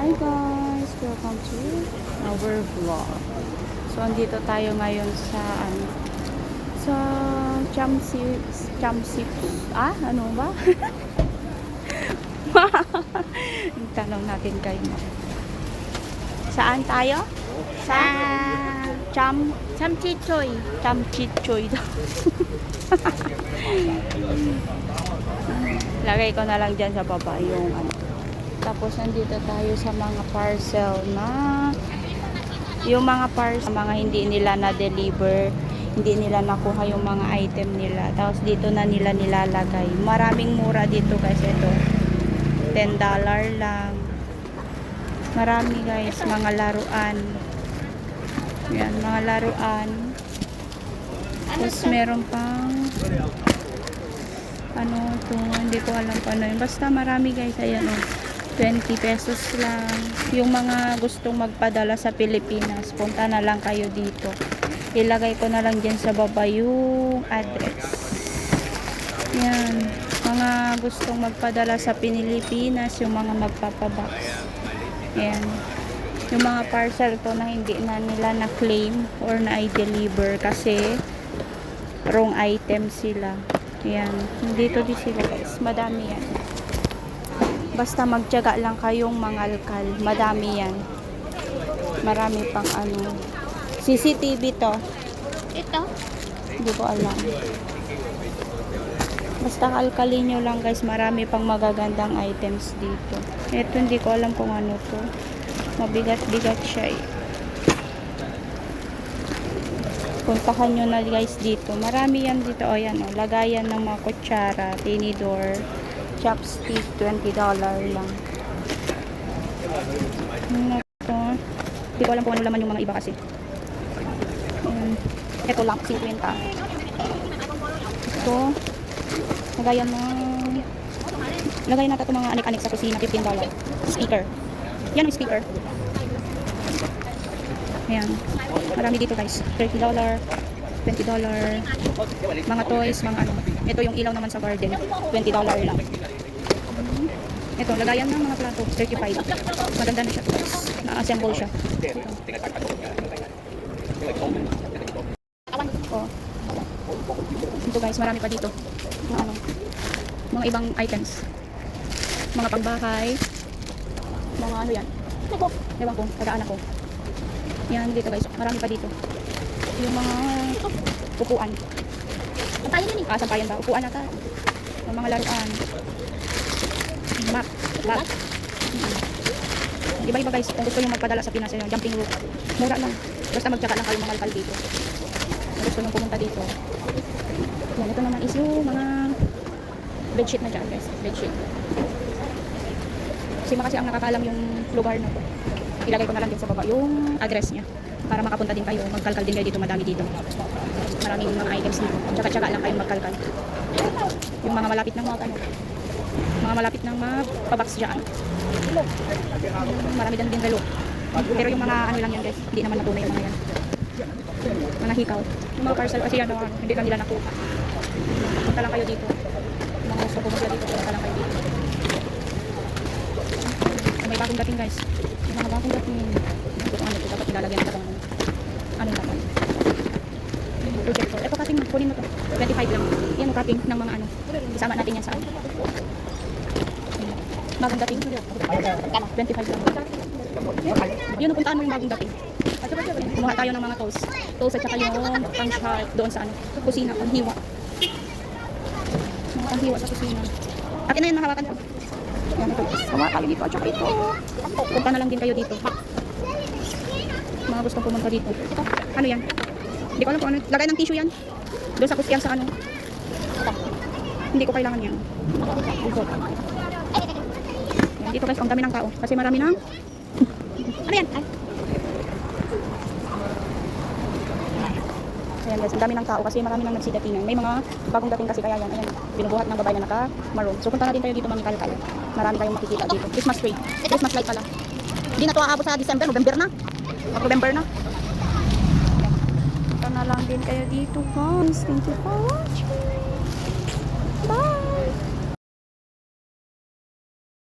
Hi guys! Welcome to our vlog. So, andito tayo ngayon sa sa ano ba? Tanong natin kayo. Saan tayo? Sa Chamchichoy. Chamchichoy daw. Lagay ko na lang dyan sa baba yung Tapos nandito tayo sa mga parcel na yung mga parcel, mga hindi nila na-deliver, hindi nila nakuha yung mga item nila. Tapos dito na nila nilalagay. Maraming mura dito guys. Ito $10 lang. Marami guys, mga laruan. Yan, mga laruan. Tapos meron pang hindi ko alam pa ano yun. Basta marami guys, ayan o. 20 pesos lang. Yung mga gustong magpadala sa Pilipinas, punta na lang kayo dito. Ilagay ko na lang dyan sa baba yung address. Yan. Mga gustong magpadala sa Pilipinas, yung mga magpapabox. Yan. Yung mga parcel to na hindi na nila na-claim or na-i-deliver kasi wrong item sila. Yan. Dito din sila guys. Madami yan. Basta magtiyaga lang kayong mangalkal. Madami yan. Marami pang CCTV to. Ito? Hindi ko alam. Basta kalkalin nyo lang guys. Marami pang magagandang items dito. Ito hindi ko alam kung ano to. Mabigat-bigat siya eh. Puntahan nyo na guys dito. Marami yan dito. O yan o. Lagayan ng mga kutsara, tinidor, chopstick, $20 lang. Ito. Hindi ko alam kung ano laman yung mga iba kasi. Ito lang, 50. Ito. Lagayan natin itong mga anik-anik sa kusina, $15. Speaker. Yan ang speaker. Ayan. Marami dito guys. $30, $20. Mga toys, mga ano. Ito yung ilaw naman sa garden. $20 lang. Ito, lagayan ng mga plato. 35. Maganda na siya guys. Na-assemble siya. Oh. Ito guys, marami pa dito. Mga ibang items. Mga pangbahay. Mga ano yan. Ewan ko, tagaan ako. Yan dito guys, marami pa dito. Yung mga upuan. Sampayan yun eh. Sampayan ba? Upuan nata. Yung mga laruan. Map. Iba-iba guys, kung gusto nyo magpadala sa Pinas, jumping rope. Mura lang. Basta magtsaga lang kayo mangalkal dito. Kung gusto nyo pumunta dito. Yan, ito naman is yung mga bedsheet na dyan guys. Bedsheet. Kasi ang nakakalam yung lugar na to. Ilagay ko na lang din sa baba yung address niya para makapunta din kayo, magkalkal din kayo dito, madami dito. Maraming mga items dito. Tsaka-tsaka lang kayong magkalkal. Yung mga malapit ng mga malapit ng magpabox dyan. Marami din relo. Pero yung mga ano lang yan guys, hindi naman natunay yung mga yan. Mga hikaw. Yung mga parcel kasi yan, hindi lang nila nakuha. Punta lang kayo dito. Yung mga gusto pumunta dito, punta lang kayo dito. May bagong dating guys. Yung mga bagong dating. Ito dapat ilalagyan na itong anong dapat. Projector. Ito cutting, kunin mo to. 25 lang. Yan ang cutting ng mga ano. Isama natin yan sa ano. Bagong dating. 25 lang. Yun, napuntaan mo yung bagong dating. Kumuha tayo ng mga tools. Tools at saka yung pang sharp doon sa ano. Kusina, panghiwa. Mga panghiwa sa kusina. Akin na yun, nahawakan ko. Yan ito. Kumuha tayo dito at saka ito. Punta na lang din kayo dito. Mga gustong pumunta dito. Ito, ano yan? Hindi ko alam kung ano. Lagay ng tissue yan. Doon sa kusyan sa ano. Ito. Hindi ko kailangan yan. Dito. Yan, dito guys, ang dami ng tao. Kasi marami ng ano yan? Ay. Ayan guys, ang dami ng tao kasi marami nang nagsidatingan. May mga bagong dating kasi kaya yan. Ayan, binubuhat ng babae na naka-maroon. So punta natin kayo dito mangkalkal. Marami kayong makikita dito. Christmas tree. Christmas light pala. Hindi na to aabot sa December, November na. November na. Punta na lang din kayo dito guys. Thank you for watching.